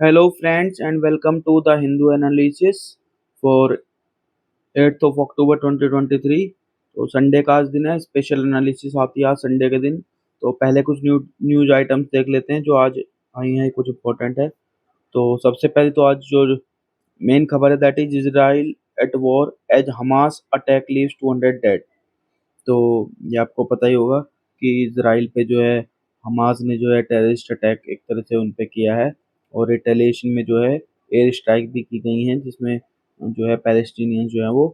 Hello, friends, and welcome to the Hindu analysis for 8th of October 2023। तो Sunday का आज दिन है, स्पेशल एनालिसिस आती है आज संडे के दिन। तो पहले कुछ न्यूज आइटम्स देख लेते हैं जो आज आई हैं, कुछ इंपॉर्टेंट है। तो सबसे पहले तो आज जो मेन खबर है that is Israel at war as Hamas attack leaves 200 dead. तो ये आपको पता ही होगा कि इजराइल पे जो है हमास ने जो है टेररिस्ट अटैक एक तरह से उन पे किया है, और रिटेलिएशन में जो है एयर स्ट्राइक भी की गई हैं, जिसमें जो है पैलेस्टीनियंस जो है वो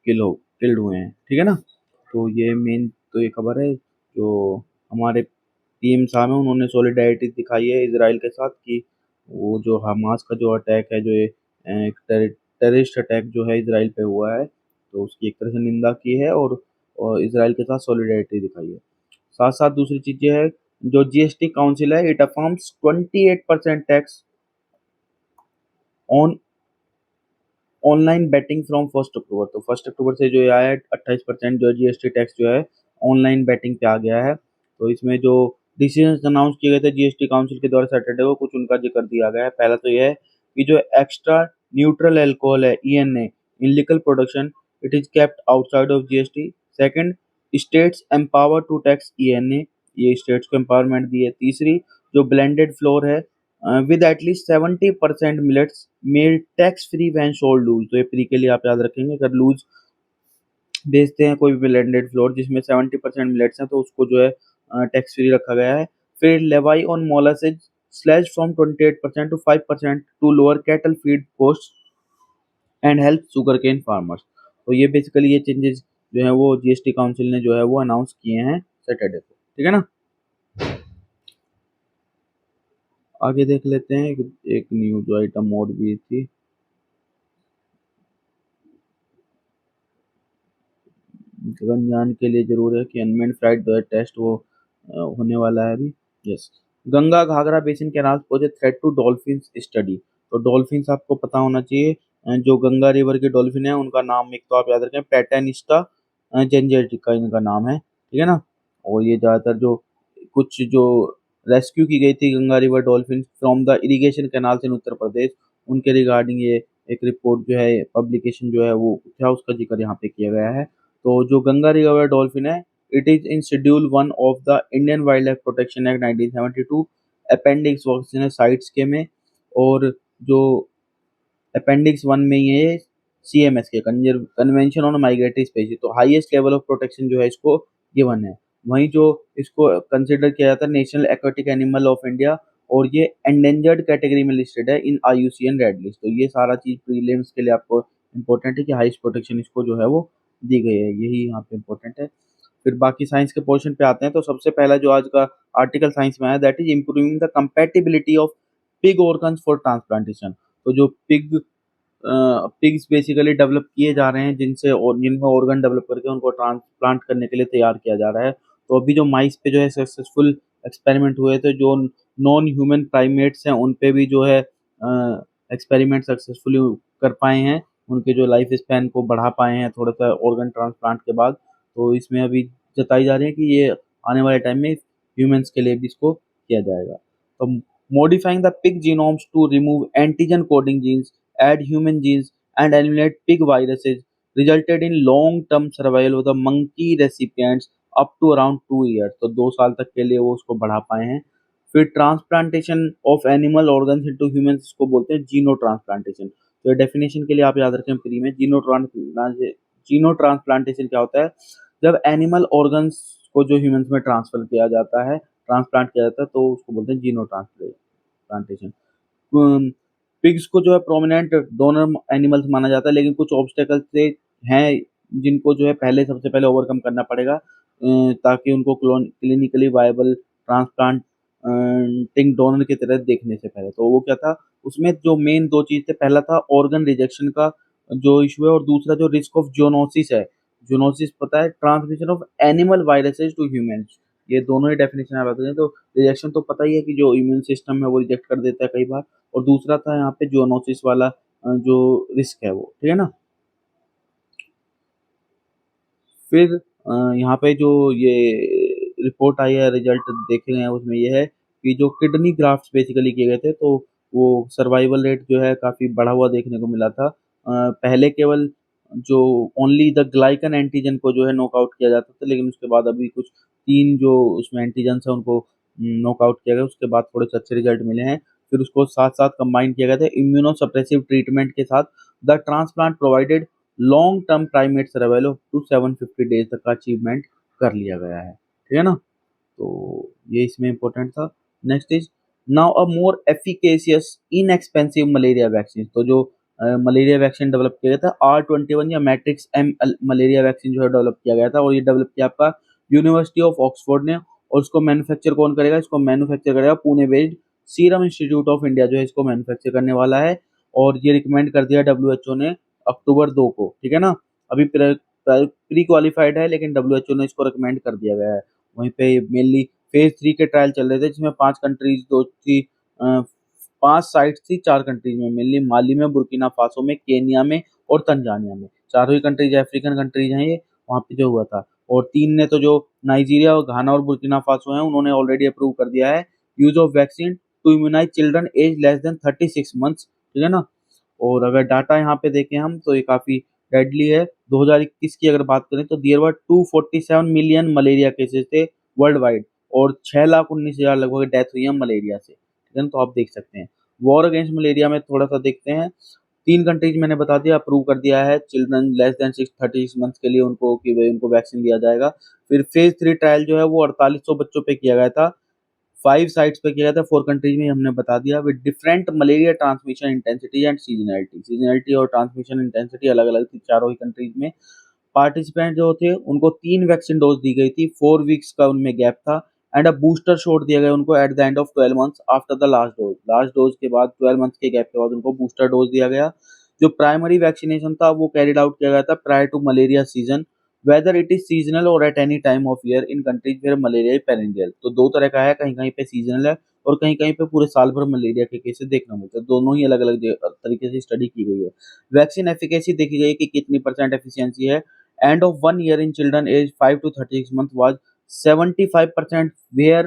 किल्ड हुए हैं। ठीक है ना। तो ये मेन तो ये खबर है जो हमारे पीएम साहब हैं, उन्होंने सॉलिडारिटी दिखाई है इजराइल के साथ कि वो जो हमास का जो अटैक है, जो ये एक टेररिस्ट अटैक जो है इजराइल पे हुआ है, तो उसकी एक तरह से निंदा की है, और इजराइल के साथ सॉलिडारिटी दिखाई है। साथ साथ दूसरी चीजें है, जो जीएसटी काउंसिल है it affirms 28% tax on online betting from 1 October. तो 1 अक्टूबर से जो ये आया है 28% जो जीएसटी टैक्स जो है ऑनलाइन बेटिंग पे आ गया है। तो इसमें जो डिसीजन अनाउंस किए गए थे जीएसटी काउंसिल के द्वारा सैटरडे को, कुछ उनका जिक्र दिया गया है। पहला तो यह है कि जो एक्स्ट्रा न्यूट्रल एल्कोहल है ENA in legal production it is kept outside of GST. Second, states empower to tax ENA, ये स्टेट्स को एम्पावरमेंट दी है। तीसरी, जो ब्लेंडेड फ्लोर है with at least 70% millets made tax free when sold loose. तो ये फ्री के लिए आप याद रखेंगे, अगर लूज बेचते हैं कोई भी ब्लेंडेड फ्लोर जिसमें 70% मिलेट्स हैं तो उसको जो है टैक्स फ्री रखा गया है। फिर levy on molasses slash from 28% to 5% to lower cattle feed cost and help sugarcane farmers. तो ये बेसिकली ये चेंजेस जो है वो जीएसटी काउंसिल ने जो है वो अनाउंस किए हैं सैटरडे को। ठीक है ना। आगे देख लेते हैं, एक न्यूज आइटम और भी थी। गगनयान के लिए जरूर है कि अनमेन्ड फ्लाइट जो है टेस्ट वो होने वाला है अभी। Yes. Ganga Ghaghara basin canal pose a threat to dolphin study. तो डॉल्फिन्स आपको पता होना चाहिए, जो गंगा रिवर के डॉल्फिन है उनका नाम एक तो आप याद रखें, पैटेनिस्टा जेंजेटिका इनका नाम है। ठीक है ना। और ये ज़्यादातर जो कुछ जो रेस्क्यू की गई थी Ganga river dolphin from the irrigation canals in Uttar Pradesh, उनके रिगार्डिंग ये एक रिपोर्ट जो है पब्लिकेशन जो है वो क्या उसका जिक्र यहाँ पे किया गया है। तो जो गंगा रिवर डॉल्फिन है it is in schedule 1 of the Indian wild life protection act 1972 appendix work sites के में। और जो अपेंडिक्स 1 में ये सीएमएस के कन्वेंशन ऑन माइग्रेटरी स्पीशीज, तो हाईएस्ट लेवल ऑफ प्रोटेक्शन जो है इसको गिवन है। वहीं जो इसको कंसिडर किया जाता है national aquatic animal of India, और ये एंडेंजर्ड कैटेगरी में लिस्टेड है इन आईयूसीएन रेड लिस्ट। तो ये सारा चीज प्रीलिम्स के लिए आपको इंपॉर्टेंट है कि हाईएस्ट प्रोटेक्शन इसको जो है वो दी गई है, यही यहाँ पे इंपॉर्टेंट है। फिर बाकी साइंस के पोर्शन पे आते हैं। तो सबसे पहला जो आज का आर्टिकल साइंस में आया that is improving the compatibility of pig organs for transplantation. तो जो पिग्स बेसिकली डेवलप किए जा रहे हैं जिनसे और जिनका ऑर्गन डेवलप करके उनको ट्रांसप्लांट करने के लिए तैयार किया जा रहा है। तो अभी जो माइस पे जो है सक्सेसफुल एक्सपेरिमेंट हुए थे, जो नॉन ह्यूमन प्राइमेट्स हैं उन पे भी जो है एक्सपेरिमेंट सक्सेसफुली कर पाए हैं, उनके जो लाइफ स्पैन को बढ़ा पाए हैं थोड़ा सा ऑर्गन ट्रांसप्लांट के बाद। तो इसमें अभी जताई जा रही है कि ये आने वाले टाइम में ह्यूमंस के लिए भी इसको किया जाएगा। तो modifying the pig genomes to remove antigen coding genes, add human genes, and eliminate pig viruses resulted in long-term survival of the monkey recipients up to around 2 years। तो 2 साल तक के लिए वो उसको बढ़ा पाए हैं। फिर transplantation of animal organs into humans, इसको बोलते हैं जीनो ट्रांसप्लांटेशन। तो डेफिनेशन के लिए आप याद रखें प्री में, जीनो ट्रांसप्लांटेशन क्या होता है, जब एनिमल ऑर्गन्स को जो ह्यूमंस में ट्रांसफर किया जाता है, ट्रांसप्लांट किया जाता है, तो उसको बोलते हैं जीनो ट्रांसप्लांटेशन। पिग्स को जो है प्रोमिनेंट डोनर एनिमल्स माना जाता है, लेकिन कुछ ऑब्स्टेकल्स से हैं जिनको जो है पहले सबसे पहले ओवरकम करना पड़ेगा ताकि उनको क्लिनिकली वायबल ट्रांसप्लांटिंग डोनर की तरह देखने से पहले। तो वो क्या था, उसमें जो मेन दो चीज थे, पहला था ऑर्गन रिजेक्शन का जो इशू है, और दूसरा जो रिस्क ऑफ जोनोसिस है। जोनोसिस पता है, transmission of animal viruses to humans. ये दोनों ही डेफिनेशन आप बताते हैं। तो रिजेक्शन तो पता ही है कि जो इम्यून सिस्टम है वो रिजेक्ट कर देता है कई बार, और दूसरा था यहाँ पे जोनोसिस वाला जो रिस्क है वो। ठीक है ना। फिर यहाँ पे जो ये रिपोर्ट आई है, रिजल्ट देखे गए हैं, उसमें ये है कि जो किडनी ग्राफ्ट बेसिकली किए गए थे, तो वो सर्वाइवल रेट जो है काफ़ी बढ़ा हुआ देखने को मिला था। पहले केवल जो ओनली द ग्लाइकन एंटीजन को जो है नॉकआउट किया जाता था, लेकिन उसके बाद अभी कुछ 3 जो उसमें एंटीजेन्स हैं उनको नॉकआउट किया गया, उसके बाद थोड़े से अच्छे रिजल्ट मिले हैं। फिर उसको साथ-साथ कंबाइन किया गया था इम्यूनो ट्रीटमेंट के साथ। The transplant provided long term primate survival to 750 days तक का अचीवमेंट कर लिया गया है। ठीक है ना? तो ये इसमें इम्पोर्टेंट था। Next is now a more efficacious inexpensive malaria vaccine. तो जो मलेरिया वैक्सीन डेवलप किया गया था R21 या मैट्रिक्स एम मलेरिया वैक्सीन जो है डेवलप किया गया था, और ये डेवलप किया आपका यूनिवर्सिटी ऑफ ऑक्सफोर्ड ने। और इसको मैन्युफैक्चर कौन करेगा? इसको मैन्युफैक्चर करेगा Pune based serum institute of India जो है इसको मैन्युफैक्चर करने वाला है। और ये रिकमेंड कर दिया WHO ने अक्टूबर 2 को। ठीक है ना? अभी प्री क्वालिफाइड है, लेकिन WHO ने इसको रिकमेंड कर दिया गया है। वहीं पे मेनली फेज 3 के ट्रायल चल रहे थे, जिसमें 5 कंट्रीज दो थी, 5 साइट्स थी 4 कंट्रीज में, मेनली माली में, बुर्किना फासो में, केनिया में और तंजानिया में। चारों ही कंट्रीज अफ्रीकन कंट्रीज हैं ये, वहाँ पे जो हुआ था। और 3 ने तो जो नाइजीरिया और घाना और बुर्किना फासो हैं, उन्होंने ऑलरेडी अप्रूव कर दिया है use of vaccine to immunise children age less than 36 months. ठीक है ना? और अगर डाटा यहाँ पे देखें हम, तो ये काफ़ी डेडली है। 2021 की अगर बात करें तो there were 247 million malaria cases थे वर्ल्ड वाइड, और 6,19,000 लगभग डेथ हुई है मलेरिया से। ठीक है ना? तो आप देख सकते हैं। वॉर अगेंस्ट मलेरिया में थोड़ा सा देखते हैं। 3 कंट्रीज मैंने बता दिया अप्रूव कर दिया है चिल्ड्रन लेस देन 36 मंथ्स के लिए उनको, कि भाई उनको वैक्सीन दिया जाएगा। फिर फेज 3 ट्रायल जो है वो 4800 बच्चों पे किया गया था। 5 साइट्स पे किया गया था, 4 कंट्रीज में, हमने बता दिया। With different malaria transmission intensity and seasonality और ट्रांसमिशन इंटेंसिटी अलग-अलग थी चारों ही कंट्रीज में। पार्टिसिपेंट जो थे उनको 3 वैक्सीन डोज दी गई थी, 4 वीक्स का उनमें गैप था, एंड अ बूस्टर शॉट दिया गया उनको at the end of 12 months after the last dose. Last dose के बाद 12 मंथ्स के गैप के बाद उनको बूस्टर डोज दिया गया। जो प्राइमरी वैक्सीनेशन था वो कैरिड आउट किया गया था prior to malaria season, whether it is seasonal और at any time of year in countries where malaria is perennial. तो 2 तरह का है, कहीं-कहीं पे सीजनल है और कहीं-कहीं पे पूरे साल भर मलेरिया के केसेस देखने को मिलते हैं। दोनों ही अलग-अलग तरीके से स्टडी की गई है। वैक्सीन एफिकेसी देखी गई कि कितनी परसेंट एफिशिएंसी है। End of 1 year in children aged 5 to 36 months was 75% where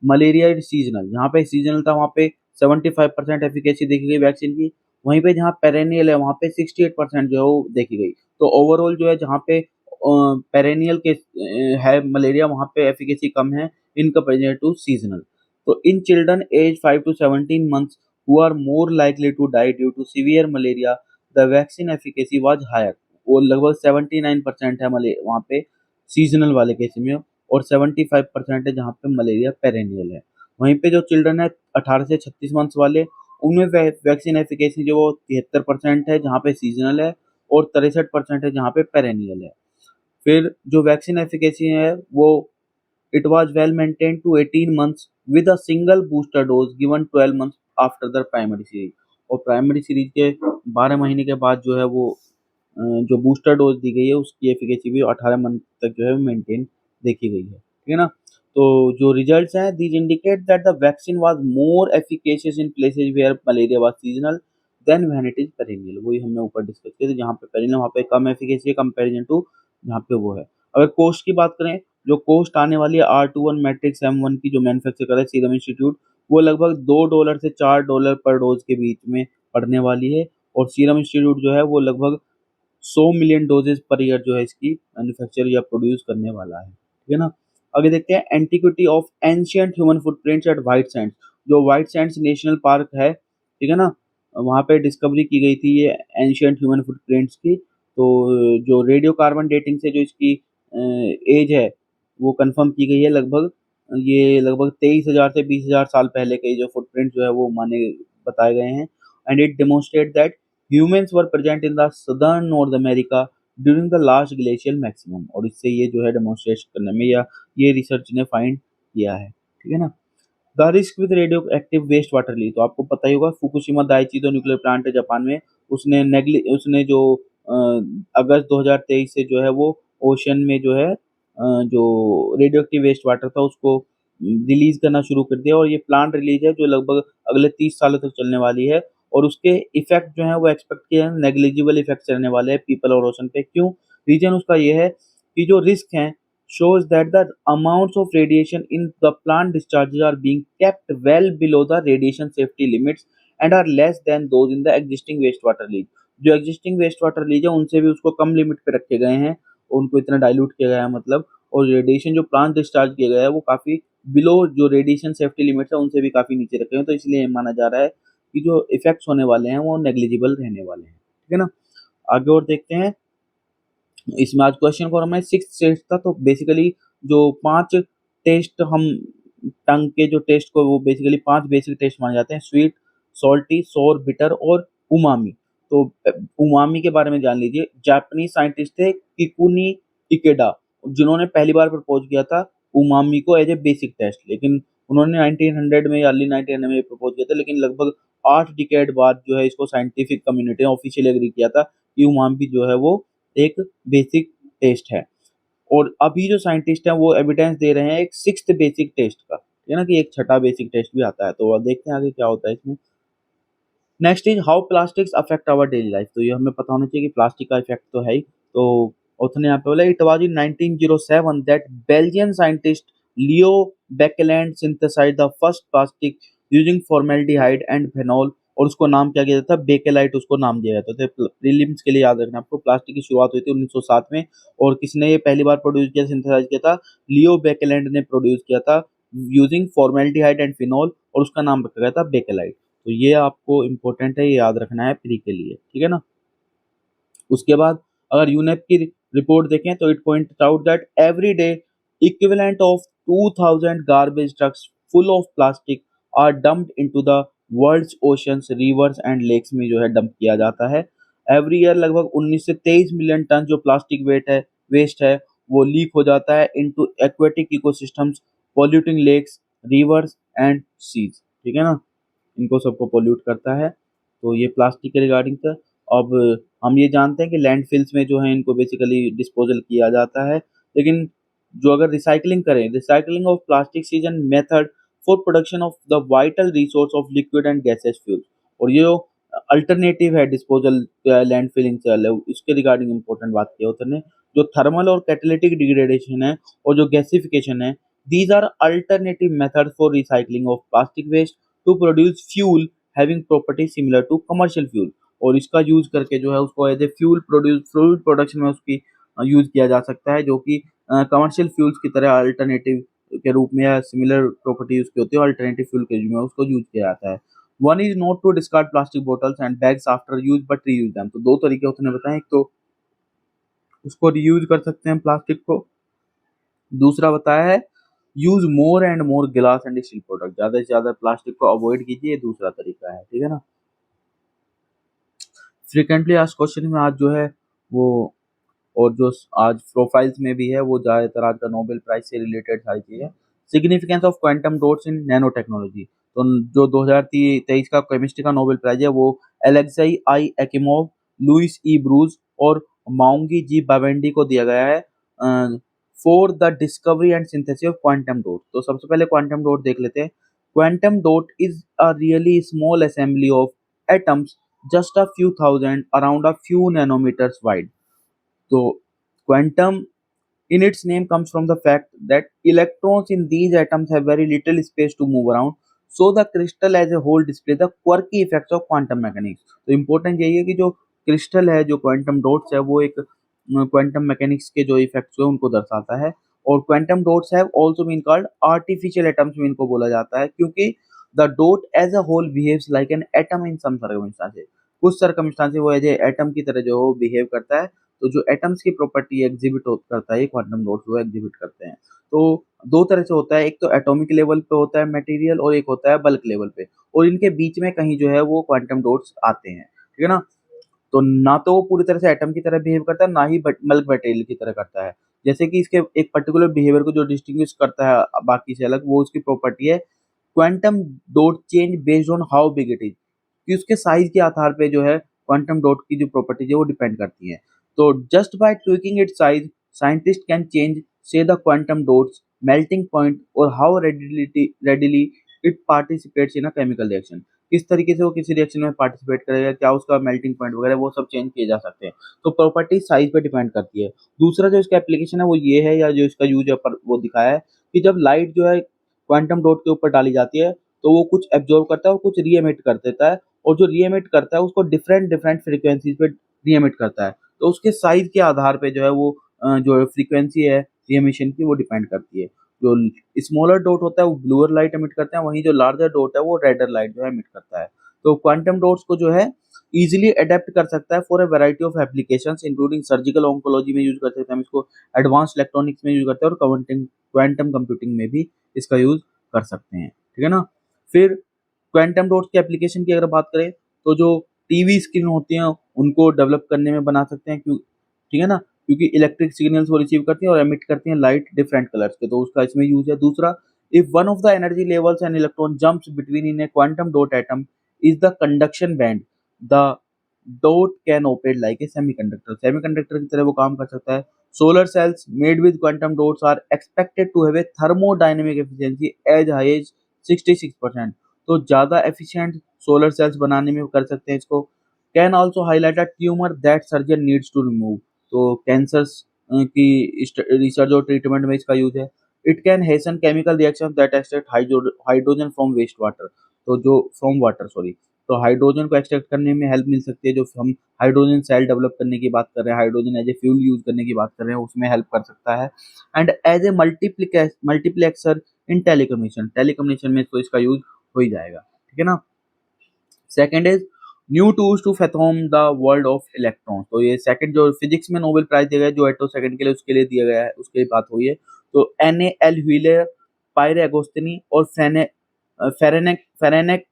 malaria is seasonal. जहाँ पे सीजनल था वहाँ पे 75% एफिकेसी देखी गई वैक्सीन की। वहीं पे जहाँ पेरेनियल है वहाँ पे 68% जो है वो देखी गई। तो ओवरऑल जो है जहाँ पे पेरेनियल के है मलेरिया, वहाँ पे एफिकेसी कम है इन कंपेरिजन टू सीजनल। तो in children age 5 to 17 months who are more likely to die due to severe malaria, the vaccine efficacy was higher। वो लगभग 79% है मले वहाँ पे सीजनल वाले केस में, और 75% है जहाँ पे मलेरिया पेरेनियल है। वहीं पे जो चिल्ड्रन है 18 से 36 मंथ्स वाले, उनमें वैक्सीन एफिकेसी जो वो 73% है जहाँ पे सीजनल है, और 63% है जहाँ पे पेरेनियल है। फिर जो वैक्सीन एफिकेसी है वो it was well maintained to 18 months with a single booster dose given 12 months after the primary series. और प्राइमरी सीरीज के 12 महीने के बाद जो है वो जो बूस्टर डोज दी गई है उसकी एफिकेसी भी 18 मंथ तक जो है मेंटेन देखी गई है। ठीक है ना? तो जो रिजल्ट्स हैं, these indicate that the vaccine was more efficacious in places where malaria was seasonal than when it is perennial. वही हमने ऊपर डिस्कस किया था, जहाँ पे पेरिनियल वहाँ पे कम एफिकेसी है कंपैरिजन टू जहाँ पे वो है। अगर कॉस्ट की बात करें, जो कॉस्ट आने वाली है R21 मैट्रिक्स M1 की, जो मैन्युफैक्चर कर रहा है सीरम इंस्टीट्यूट, वो लगभग $2 से $4 पर डोज के बीच में पड़ने वाली है। और सीरम इंस्टीट्यूट जो है वो लगभग 100 मिलियन डोजेज पर ईयर जो है इसकी मैन्युफैक्चर या प्रोड्यूस करने वाला है। ठीक है ना? आगे देखते हैं antiquity of ancient human footprints at White Sands. जो व्हाइट सैंड्स नेशनल पार्क है, ठीक है ना, वहाँ पे डिस्कवरी की गई थी ये एंशियंट ह्यूमन फुटप्रिंट्स की। तो जो रेडियो कार्बन डेटिंग से जो इसकी एज है वो कंफर्म की गई है। लगभग 23,000 से 20,000 साल पहले के जो फुटप्रिंट जो है वो माने बताए गए हैं। And it demonstrate that humans were present in the southern north America during the last glacial maximum. और इससे ये जो है डेमोन्स्ट्रेट करने में, या ये रिसर्च ने फाइंड किया है। ठीक है ना? The risk with radioactive waste water ली। तो आपको पता ही होगा फुकुशिमा दाइची जो न्यूक्लियर प्लांट है जापान में, उसने जो अगस्त 2023 से जो है वो ओशन में जो है जो रेडियो एक्टिव वेस्ट वाटर था उसको रिलीज करना शुरू कर दिया। और ये प्लांट रिलीज है जो लगभग अगले 30 सालों तक चलने वाली है। और उसके इफेक्ट जो है वो एक्सपेक्ट किए हैं नेग्लिजिबल इफेक्ट रहने वाले हैं पीपल और ओशन पे। क्यों? रीजन उसका ये है कि जो रिस्क हैं shows that the amounts of radiation in the plant discharges are being kept well below the radiation safety limits and are less than those in the existing waste water lease. जो existing waste water lease है उनसे भी उसको कम limit पे रखे गए हैं, उनको इतना डाइल्यूट किया गया है मतलब। और रेडिएशन जो प्लांट डिस्चार्ज किया गया है वो काफी बिलो जो रेडिएशन सेफ्टी लिमिट है उनसे भी काफी नीचे रखे हैं, तो इसलिए ये माना जा रहा है कि जो इफेक्ट्स होने वाले हैं वो नेग्लिजिबल रहने वाले हैं, ठीक है ना। आगे और देखते हैं। इसमें आज क्वेश्चन फॉर्म है 6 टेस्ट था, तो बेसिकली जो 5 टेस्ट हम टंग के जो टेस्ट को वो बेसिकली 5 बेसिक टेस्ट माने जाते हैं, स्वीट, सॉल्टी, सोर, बिटर और उमामी। तो उमामी के बारे में जान लीजिए। जापानीज साइंटिस्ट थे किकुनी इकेडा, जिन्होंने पहली बार प्रपोज किया था उमामी को एज ए बेसिक टेस्ट, लेकिन उन्होंने 1900 में या अर्ली 1900 में प्रपोज किया था, लेकिन लगभग 8 डिकेड बाद जो है इसको साइंटिफिक कम्युनिटी ने ऑफिशियली एग्री किया था कि उमामी जो है वो एक बेसिक टेस्ट है। और अभी जो साइंटिस्ट हैं वो एविडेंस दे रहे हैं एक 6th बेसिक टेस्ट का, है ना, कि एक छठा बेसिक टेस्ट भी आता है। तो अब देखते हैं आगे क्या होता है इसमें। Next is how plastics affect our daily life. तो ये हमें पता होना चाहिए कि प्लास्टिक का इफेक्ट तो है ही। तो उसने यहाँ पे बोला it was in 1907 that Belgian scientist Leo Baekeland synthesized the first plastic using formaldehyde and phenol. और उसको नाम क्या किया जाता है, बेकेलाइट उसको नाम दिया जाता है। तो प्रीलिम्स के लिए याद रखना आपको, प्लास्टिक की शुरुआत हुई थी 1907 में। और किसने ये पहली बार प्रोड्यूस किया, सिंथेसाइज किया था, लियो बेकेलैंड ने प्रोड्यूस किया था यूजिंग फॉर्मेल्डिहाइड एंड फिनॉल, और उसका नाम रखा गया था बेकेलाइट। तो ये आपको इम्पोर्टेंट है, ये याद रखना है प्री के लिए, ठीक है ना। उसके बाद अगर यूनेप की रिपोर्ट देखें तो it point out that every day equivalent of 2000 garbage trucks full of plastic are dumped into the world's oceans, rivers and lakes में जो है डंप किया जाता है। एवरी ईयर लगभग 19 से 23 मिलियन टन जो प्लास्टिक वेस्ट है वो लीक हो जाता है into aquatic ecosystems, polluting lakes, rivers and seas, ठीक है ना। इनको सबको पोल्यूट करता है। तो ये प्लास्टिक के रिगार्डिंग था। अब हम ये जानते हैं कि लैंडफिल्स में जो है इनको बेसिकली डिस्पोजल किया जाता है, लेकिन जो अगर रिसाइकलिंग करें, recycling of plastic is an method for production of the vital resource of liquid and gases fuel. और ये जो अल्टरनेटिव है डिस्पोजल लैंडफिलिंग से अलग, उसके रिगार्डिंग इंपॉर्टेंट बात की उतरने। जो थर्मल और कैटालिटिक डिग्रेडेशन है और जो गैसिफिकेशन है, these are alternative method for recycling of plastic waste to produce fuel having property similar to commercial fuel. और इसका यूज करके जो है उसको एज ए फ्यूल प्रोडक्शन में उसकी यूज किया जा सकता है, जो कि कमर्शियल फ्यूल्स की तरह अल्टरनेटिव के रूप में या सिमिलर प्रॉपर्टी उसकी होती है, अल्टरनेटिव फ्यूल के रूप में उसको यूज किया जाता है। One is not to discard plastic bottles and bags after use but reuse them. तो दो तरीके उसने बताए, एक तो उसको रीयूज कर सकते हैं प्लास्टिक को, दूसरा बताया है यूज मोर एंड मोर गिलास एंड स्टील प्रोडक्ट, ज्यादा से ज्यादा प्लास्टिक को अवॉइड कीजिए, दूसरा तरीका है, ठीक है ना। फ्रिक्वेंटली आस्क्ड क्वेश्चन में आज जो है वो, और जो आज प्रोफाइल्स में भी है वो ज्यादातर आज का नोबेल प्राइज से रिलेटेड सारी चीजें। Significance of quantum dots in nano technology. तो जो 2023 का केमिस्ट्री का नोबेल प्राइज है वो एलेक्साई आई एक्िमोव, लुइस ई ब्रूज और माउंगी जी बावेंडी को दिया गया है for the discovery and synthesis of quantum dot. तो सबसे पहले क्वांटम डॉट देख लेते हैं। Quantum dot is a really small assembly of atoms just a few thousand, around a few nanometers wide. So, quantum in its name comes from the fact that electrons in these atoms have very little space to move around. So, the crystal as a whole display the quirky effects of quantum mechanics. तो important यही है कि जो crystal है, जो quantum dots है, वो एक क्वांटम मैकेनिक्स के जो इफेक्ट्स है उनको दर्शाता है। और quantum dots have also been called artificial atoms में इनको बोला जाता है, क्योंकि the dot as a whole behaves like an atom in some circumstances. कुछ सर्कमस्टांसेस वो एज ए एटम की तरह जो है बिहेव करता है। तो जो एटम्स की प्रॉपर्टी एग्जिबिट करता है क्वांटम डॉट्स वो एग्जिबिट करते हैं। तो दो तरह से होता है, एक तो एटॉमिक लेवल पे होता है मटेरियल, और एक होता है बल्क लेवल पे, और इनके बीच में कहीं जो है वो क्वांटम डॉट्स आते हैं, ठीक है ना। तो ना तो वो पूरी तरह से एटम की तरह बिहेव करता है, ना ही बल्क मटेरियल की तरह करता है। जैसे कि इसके एक पर्टिकुलर बिहेवियर को जो डिस्टिंग्विश करता है बाकी से अलग, वो उसकी प्रॉपर्टी है quantum dot change based on how big it is, कि उसके साइज के आधार पे जो है क्वांटम डॉट की जो प्रॉपर्टीज है वो डिपेंड करती है। तो just by tweaking it size scientist can change say the quantum dots melting point और how readily it participates in a chemical reaction. किस तरीके से वो किसी रिएक्शन में पार्टिसिपेट करेगा, क्या उसका मेल्टिंग पॉइंट वगैरह, वो सब चेंज किए जा सकते हैं। तो प्रॉपर्टी साइज पे डिपेंड करती है। दूसरा जो इसका एप्लीकेशन है वो ये है, या जो इसका यूज है पर वो दिखाया है कि जब लाइट जो है क्वांटम डॉट के ऊपर डाली जाती है तो वो कुछ एब्जॉर्ब करता है और कुछ री एमिट कर देता है, और जो री एमिट करता है उसको डिफरेंट डिफरेंट फ्रीक्वेंसीज पे री एमिट करता है। तो उसके साइज के आधार पे जो है वो जो फ्रीक्वेंसी है री एमिशन की वो डिपेंड करती है। जो स्मॉलर डॉट होता है वो ब्लूअर लाइट एमिट करते हैं, वहीं जो लार्जर डॉट है वो रेडर लाइट जो है एमिट करता है। तो क्वांटम डॉट्स को जो है इजीली अडेप्ट कर सकता है for a variety of applications including surgical oncology में यूज कर सकते हैं हम इसको, एडवांस इलेक्ट्रॉनिक्स में यूज करते हैं, और क्वांटम क्वांटम कंप्यूटिंग में भी इसका यूज कर सकते हैं, ठीक है ना। फिर क्वांटम डॉट्स की एप्लीकेशन की अगर बात करें तो जो टीवी स्क्रीन होती हैं उनको डेवलप करने में बना सकते हैं, क्यों, ठीक है ना, क्योंकि इलेक्ट्रिक सिग्नल्स वो रिसीव करती हैं और एमिट करती हैं लाइट डिफरेंट कलर्स के, तो उसका इसमें यूज है। दूसरा, if one of the energy levels and electron jumps between in A quantum dot atom is the conduction band, the dot can operate like a semiconductor, semiconductor की तरह वो काम कर सकता है। Solar cells made with quantum dots are expected to have a thermodynamic efficiency as high as 66%, तो ज़्यादा efficient solar cells बनाने में कर सकते हैं इसको। Can also highlight a tumor that surgeon needs to remove, तो cancers की रिसर्च और ट्रीटमेंट में इसका यूज है। It can hasten chemical reactions that extract hydrogen from wastewater, तो जो from water सॉरी, तो हाइड्रोजन को एक्सट्रैक्ट करने में हेल्प मिल सकती है। जो हम हाइड्रोजन सेल डेवलप करने की बात कर रहे हैं, hydrogen as a fuel use करने की बात कर रहे हैं, उसमें हेल्प कर सकता है। And as a multiplexer in telecommunication, telecommunication में तो इसका यूज हो ही जाएगा, ठीक है ना। Second is new tools to fathom the world of electrons, तो ये सेकंड जो फिजिक्स में नोबेल प्राइज दिया गया है जो एटो सेकंड के लिए, उसके लिए दिया गया है, उसकी बात हुई है। तो एन एल व्हीलर, पायरे अगोस्तिनी और फेरेनेक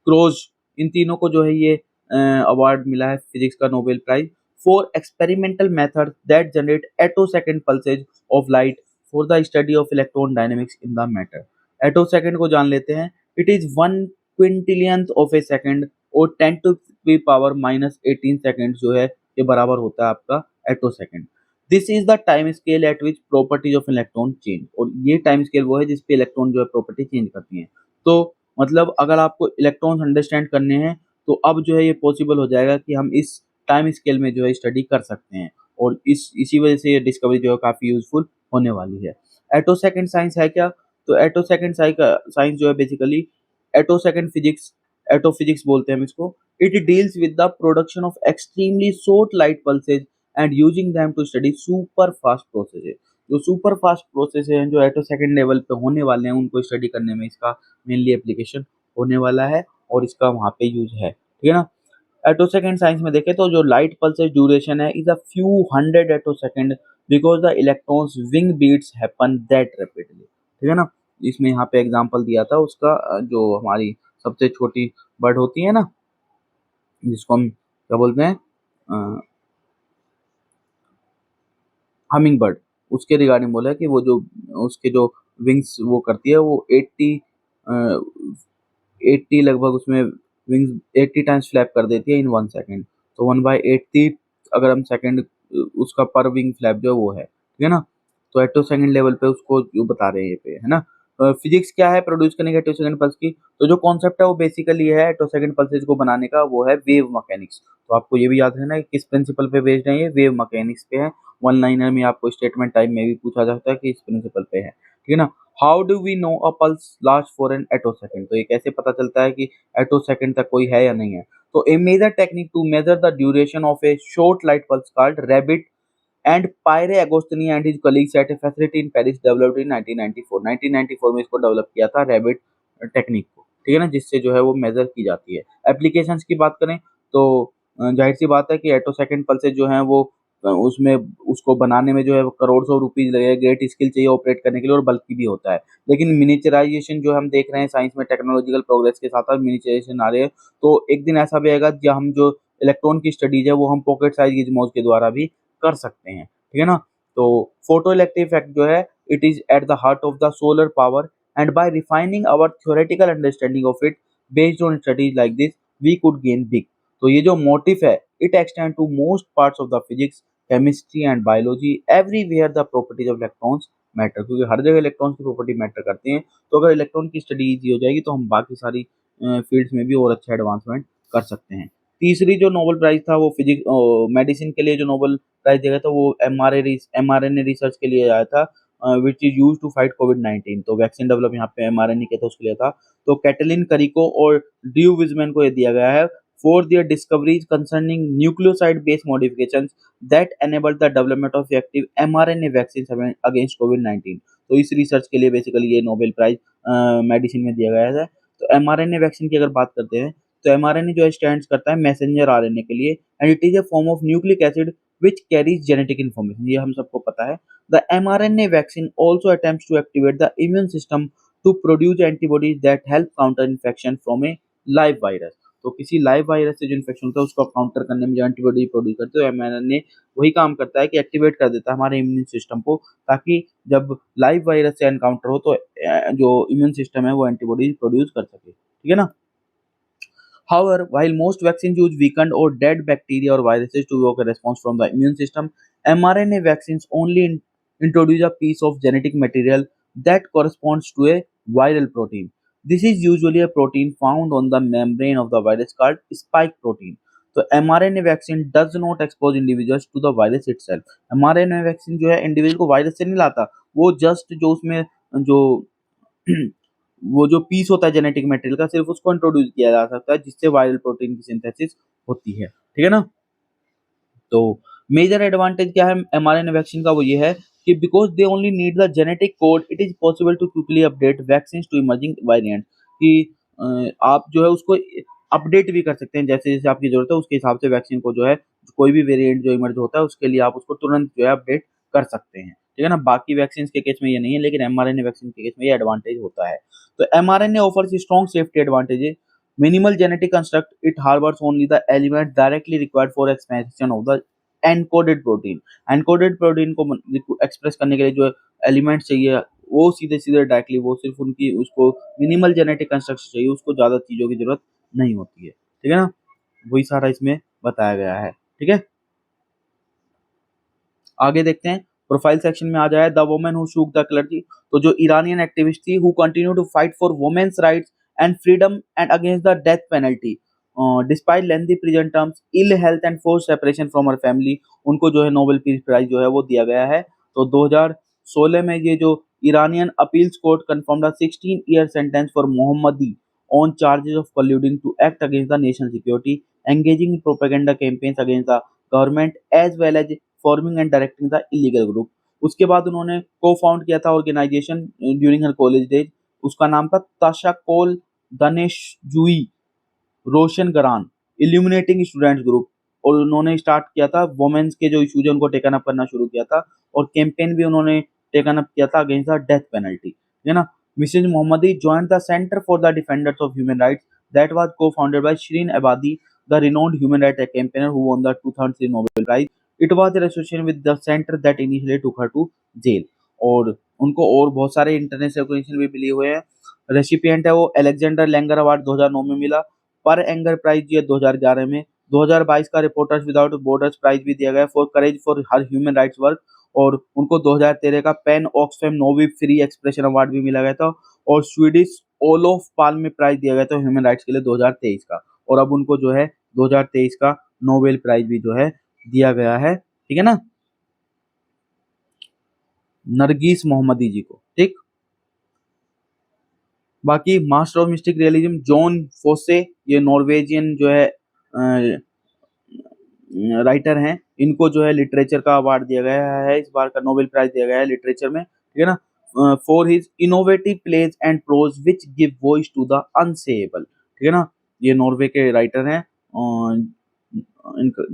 क्रोज, इन तीनों को जो है ये अवार्ड मिला है फिजिक्स का Nobel prize for experimental method that generate attosecond pulses of light for the study of electron dynamics in the matter. Attosecond को जान लेते हैं, it is 1/20th of a second और 10⁻⁻18 सेकेंड जो है ये बराबर होता है आपका attosecond. This is the time scale at which properties of electron change, और ये टाइम स्केल वो है जिसपे इलेक्ट्रॉन जो है प्रॉपर्टी चेंज करती है। तो मतलब अगर आपको इलेक्ट्रॉन्स अंडरस्टैंड करने हैं तो अब जो है ये पॉसिबल हो जाएगा कि हम इस टाइम स्केल में जो है स्टडी कर सकते हैं, और इसी वजह से ये डिस्कवरी जो है काफ़ी यूजफुल होने वाली है। एटोसेकेंड साइंस है क्या? तो एटोसेकेंड साइंस जो है बेसिकली एटोसेकेंड फिजिक्स, एटोफिजिक्स बोलते हैं हम इसको। It deals with the production of extremely short light pulses and using them to study super fast process. जो सुपर फास्ट प्रोसेस हैं जो एटोसेकेंड लेवल पे होने वाले हैं उनको स्टडी करने में इसका मेनली एप्लीकेशन होने वाला है, और इसका वहाँ पे यूज है, ठीक है ना। एटोसेकेंड साइंस में देखें तो जो लाइट पल्सेस ड्यूरेशन है is a few hundred attosecond because the electrons wing beats happen that rapidly, ठीक है ना। इसमें यहाँ पे एग्जांपल दिया था उसका, जो हमारी सबसे छोटी बर्ड होती है ना, जिसको हम क्या बोलते हैं, हमिंग बर्ड, उसके रिगार्डिंग बोला है कि वो जो उसके जो विंग्स वो करती है वो 80 लगभग उसमें विंग्स 80 टाइम्स फ्लैप कर देती है इन 1 सेकेंड। तो 1/80 अगर हम सेकेंड उसका पर विंग फ्लैप जो है वो है, ठीक है ना। तो एटो सेकेंड लेवल पे उसको जो बता रहे हैं ये पे, है ना। फिजिक्स क्या है प्रोड्यूस करने का एटो सेकेंड पल्स की, तो जो कॉन्सेप्ट है वो बेसिकली है एटो सेकेंड पल्सेज को बनाने का, वो है वेव मैकेनिक्स। तो आपको ये भी याद रखना है कि किस प्रिंसिपल पे बेस्ड है, ये वेव मैकेनिक्स पे है। वन लाइनर में आपको स्टेटमेंट टाइप में भी पूछा जाता है कि इस प्रिंसिपल पे है, ठीक है ना। How do we know a pulse last for an attosecond, तो ये कैसे पता चलता है कि एटो सेकेंड तक कोई है या नहीं है। तो a major technique to measure the duration of a short light pulse called RABBIT and Pierre Agostini and his colleagues at a facility in Paris developed in 1994, 1994 में इसको डेवलप किया था रैबिट टेक्निक को, ठीक है ना, जिससे जो है वो मेजर की जाती है। एप्लीकेशंस की बात करें तो जाहिर सी बात है कि एटो सेकेंड पल्सेज जो हैं वो उसमें उसको बनाने में जो है करोड़ रुपीज लगेगा, ग्रेट स्किल चाहिए ऑपरेट करने के लिए, और बल्कि भी होता है। लेकिन मिनिचराइजेशन जो हम देख रहे हैं साइंस में टेक्नोलॉजिकल प्रोग्रेस के साथ साथ मिनिचराइजेशन आ रहे हैं, तो एक दिन ऐसा भी आएगा जब हम जो इलेक्ट्रॉन की स्टडीज है वो हम पॉकेट साइज गिज्मोज के द्वारा भी कर सकते हैं, ठीक है ना। तो फोटो इलेक्ट्रिक इफेक्ट जो है it is at the heart of the solar power and by refining our theoretical understanding of it based on studies like this we could gain big. तो ये जो मोटिव है it extend to most parts of the physics, chemistry and biology everywhere the properties of electrons matter, क्योंकि हर जगह electrons की property matter करती हैं। तो अगर इलेक्ट्रॉन की स्टडी इजी हो जाएगी तो हम बाकी सारी फील्ड्स में भी और अच्छा एडवांसमेंट कर सकते हैं। तीसरी जो नोबेल प्राइज था वो फिजिक्स मेडिसिन के लिए जो नोबेल प्राइज दिया गया था वो एमआरएनए रिसर्च के लिए आया था, which is use to fight कोविड-19। तो वैक्सीन डेवलप यहाँ पे एमआरएनए के था उसके लिए था। तो कैटलिन करिको और ड्रू विजमैन को ये दिया गया है for their discoveries concerning nucleoside based modifications that enabled the development of effective mRNA vaccine against कोविड-19। तो इस रिसर्च के लिए बेसिकली ये नोबेल प्राइज मेडिसिन में दिया गया है। तो एमआरएनए वैक्सीन की अगर बात करते हैं तो एमआरएनए जो है स्टैंड्स करता है मैसेंजर आरएनए के लिए and it is a form of nucleic acid which carries genetic information। ये हम सबको पता है। The mRNA vaccine also attempts to activate the immune system to produce antibodies that help counter infection from a live virus। तो किसी live virus से जो infection होता है उसको काउंटर करने में जो एंटीबॉडी प्रोड्यूस करते हैं एमआरएनए वही काम करता है कि एक्टिवेट कर देता है हमारे इम्यून सिस्टम को, ताकि जब लाइव वायरस से एनकाउंटर हो तो जो इम्यून सिस्टम है वो एंटीबॉडीज प्रोड्यूस कर सके। ठीक है ना। However, while most vaccines use weakened or dead bacteria or viruses to evoke a response from the immune system, mRNA vaccines only introduce a piece of genetic material that corresponds to a viral protein. This is usually a protein found on the membrane of the virus called spike protein. तो mRNA vaccine does not expose individuals to the virus itself. mRNA vaccine जो है individual को virus से नहीं लाता, वो just जो उसमें जो वो जो पीस होता है जेनेटिक मटेरियल का सिर्फ उसको इंट्रोड्यूस किया जा सकता है जिससे वायरल प्रोटीन की सिंथेसिस होती है। ठीक है ना। तो मेजर एडवांटेज क्या है एमआरएनए वैक्सीन का, वो ये है कि because they only need the genetic code it is possible to quickly update vaccine to emerging variant. कि आप जो है उसको अपडेट भी कर सकते हैं जैसे जैसे आपकी जरूरत है उसके हिसाब से वैक्सीन को जो है कोई भी वेरिएंट जो इमर्ज होता है उसके लिए आप उसको तुरंत जो है अपडेट कर सकते हैं। ठीक है ना। बाकी वैक्सीन के केस में ये नहीं है, लेकिन एमआरएनए वैक्सीन के केस में ये एडवांटेज होता है। तो mRNA offers strong safety advantages. Minimal genetic construct, it harbors only the element directly required for expression of the encoded protein। encoded protein को एक्सप्रेस करने के लिए जो एलिमेंट चाहिए वो सीधे सीधे डायरेक्टली वो सिर्फ उनकी उसको मिनिमल जेनेटिक कंस्ट्रक्शन चाहिए, उसको ज्यादा चीजों की जरूरत नहीं होती है। ठीक है ना। वही सारा इसमें बताया गया है। ठीक है। आगे देखते हैं प्रोफाइल सेक्शन में आ जाए the women who shook the clergy. तो जो ईरानियन एक्टिविस्ट थी who continue to fight for women's rights and freedom and against the death penalty despite lengthy prison terms ill health and force separation from her family, उनको जो है Nobel peace prize जो है वो दिया गया है। तो 2016 में ये जो Iranian appeals court confirm the 16 year sentence for Mohammadi on charges of colluding to act against the national security engaging in propaganda campaigns against the government as well as forming and directing the illegal group. उसके बाद उन्होंने को found किया था organization during her college days, उसका नाम था Tashakkol Daneshjui Roshan Garan illuminating students group. और उन्होंने स्टार्ट किया था वुमेन्स के जो इशूज है उनको टेकन अप करना शुरू किया था और कैंपेन भी उन्होंने टेकन अप किया था अगेंस्ट द डेथ पेनल्टी। ठीक है ना। Mrs Mohammadi joined the centre for the defenders of human rights that was cofounded by Shirin Ebadi the renowned human rights campaigner who won the 2003 Nobel prize. It was association with the centre that initially took her to jail. और उनको और बहुत सारे international recognition भी मिले हुए हैं। Recipient है वो अलेक्जेंडर लैंगर अवार्ड 2009 में मिला, पर एंगर प्राइज दिया 2011 में, 2022 का रिपोर्टर्स विदाउट बॉर्डर्स प्राइज भी दिया गया for courage for her human rights work. और उनको 2013 का PEN Oxfam Nobel free expression award भी मिला गया था और स्वीडिश ओलोफ पाल्मे प्राइज दिया गया था ह्यूमन राइट्स के लिए 2023 का। और अब उनको जो है 2023 का नोबेल प्राइज भी जो है दिया गया है। ठीक है ना, नरगिस मोहम्मदी जी को। ठीक। बाकी master of mystic realism Jon Fosse, ये नॉर्वेजियन जो है राइटर हैं, इनको जो है लिटरेचर का अवार्ड दिया गया है, इस बार का नोबेल प्राइज दिया गया है लिटरेचर में। ठीक है ना। For his innovative plays and prose which give voice to the unsayable. ठीक है ना। ये नॉर्वे के राइटर हैं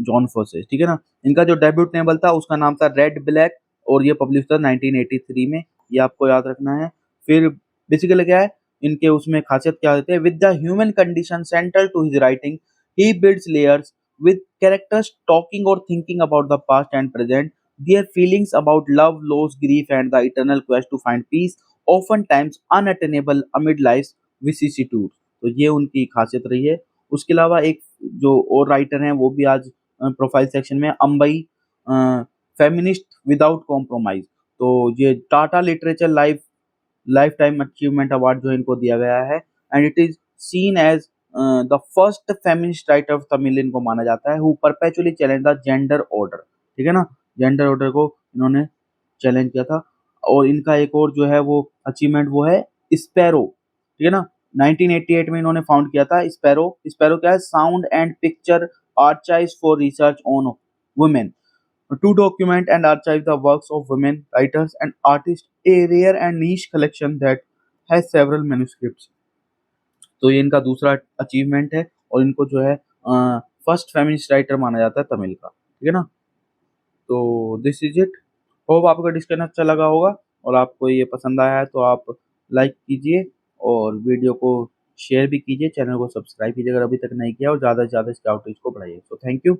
जॉन फोसे। ठीक है ना। इनका जो डेब्यूट नॉवेल था उसका नाम था रेड ब्लैक और ये पब्लिश था 1983 में, ये आपको याद रखना है। फिर बेसिकली क्या है इनके उसमें खासियत क्या होती है, with the human condition central to his writing he builds layers with characters talking or thinking about the past and present, their feelings about love, loss, grief, and the eternal quest to find peace, oftentimes unattainable amid life's vicissitudes। तो ये उनकी खासियत रही है। उसके अलावा एक जो और राइटर हैं वो भी आज प्रोफाइल सेक्शन में, अंबई फेमिनिस्ट विदाउट कॉम्प्रोमाइज। तो ये Tata literature life time achievement award जो इनको दिया गया है and it is seen as the first feminist writer of Tamil इनको माना जाता है who perpetually challenge the gender order. ठीक है ना। जेंडर ऑर्डर को इन्होंने चैलेंज किया था। और इनका एक और जो है वो अचीवमेंट वो है स्पैरो, ठीक है ना। 1988 में इन्होंने फाउंड किया था स्पैरो। स्पैरो क्या है, sound and picture archives for research on women, to document and archive the works of women writers and artists, a rare and niche collection that has several manuscripts। तो ये इनका दूसरा achievement है और इनको जो है फर्स्ट फेमिनिस्ट राइटर माना जाता है तमिल का, ठीक है ना। तो दिस इज इट। होप आपको डिस्कशन अच्छा लगा होगा और आपको ये पसंद आया है तो आप लाइक कीजिए और वीडियो को शेयर भी कीजिए, चैनल को सब्सक्राइब कीजिए अगर अभी तक नहीं किया, और ज़्यादा से ज़्यादा इसके आउटरीच को बढ़ाइए। तो थैंक यू।